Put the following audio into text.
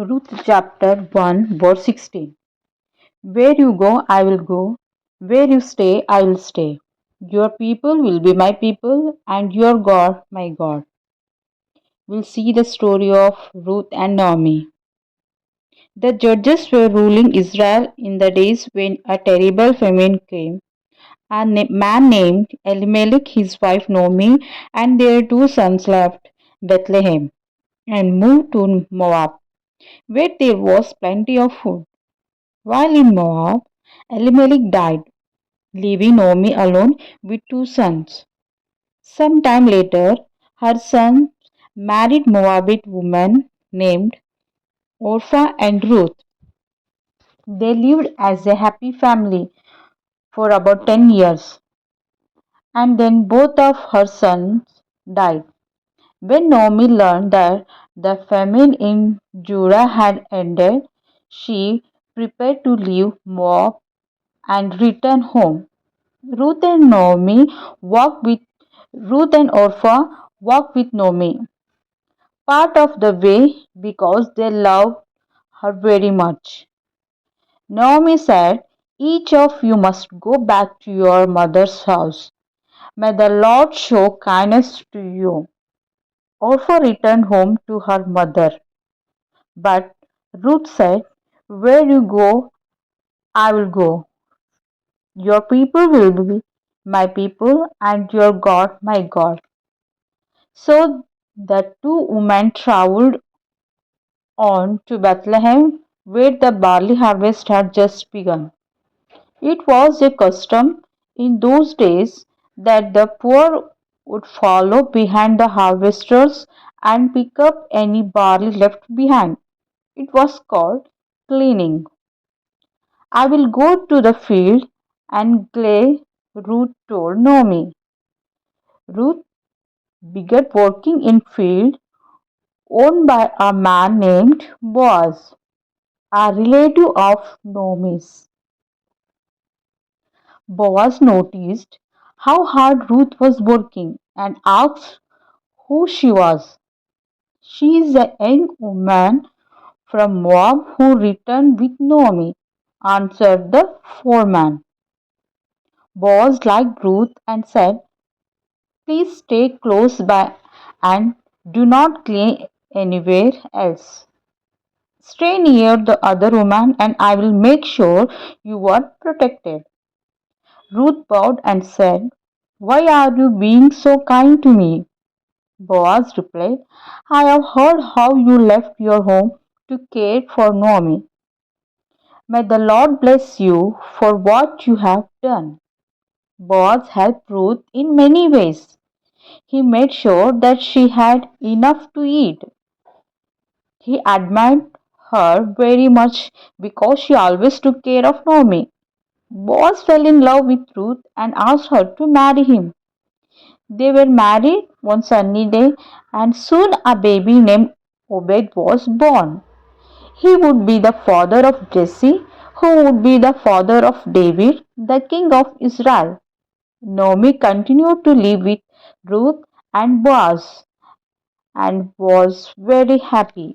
Ruth chapter 1 verse 16. Where you go, I will go. Where you stay, I will stay. Your people will be my people, and your God my God. We'll see the story of Ruth and Naomi. The judges were ruling Israel in the days when a terrible famine came. Man named Elimelech, his wife Naomi, and their two sons left Bethlehem and moved to Moab, where there was plenty of food. While in Moab, Elimelech died, leaving Naomi alone with two sons. Some time later, her son married Moabite woman named Orpha and Ruth. They lived as a happy family for about 10 years, and then both of her sons died. When Naomi learned that the famine in Judah had ended, she prepared to leave Moab and return home. Ruth and Naomi walked with Ruth and Orpha walked with Naomi part of the way because they loved her very much. Naomi said, "Each of you must go back to your mother's house. May the Lord show kindness to you." Orpha returned home to her mother, but Ruth said, "Where you go, I will go. Your people will be my people, and your God my God." So the two women traveled on to Bethlehem, where the barley harvest had just begun. It was a custom in those days that the poor would follow behind the harvesters and pick up any barley left behind. It was called gleaning. "I will go to the field and glean," Ruth told Naomi. Ruth began working in field owned by a man named Boaz, a relative of Naomi's. Boaz noticed how hard Ruth was working and asked who she was. "She is a young woman from Moab who returned with Naomi," answered the foreman. Boaz liked Ruth and said, "Please stay close by and do not glean anywhere else. Stay near the other woman and I will make sure you are protected." Ruth bowed and said, "Why are you being so kind to me?" Boaz replied, "I have heard how you left your home to care for Naomi. May the Lord bless you for what you have done." Boaz helped Ruth in many ways. He made sure that she had enough to eat. He admired her very much because she always took care of Naomi. Boaz fell in love with Ruth and asked her to marry him. They were married one sunny day, and soon a baby named Obed was born. He would be the father of Jesse, who would be the father of David, the king of Israel. Naomi continued to live with Ruth and Boaz and was very happy.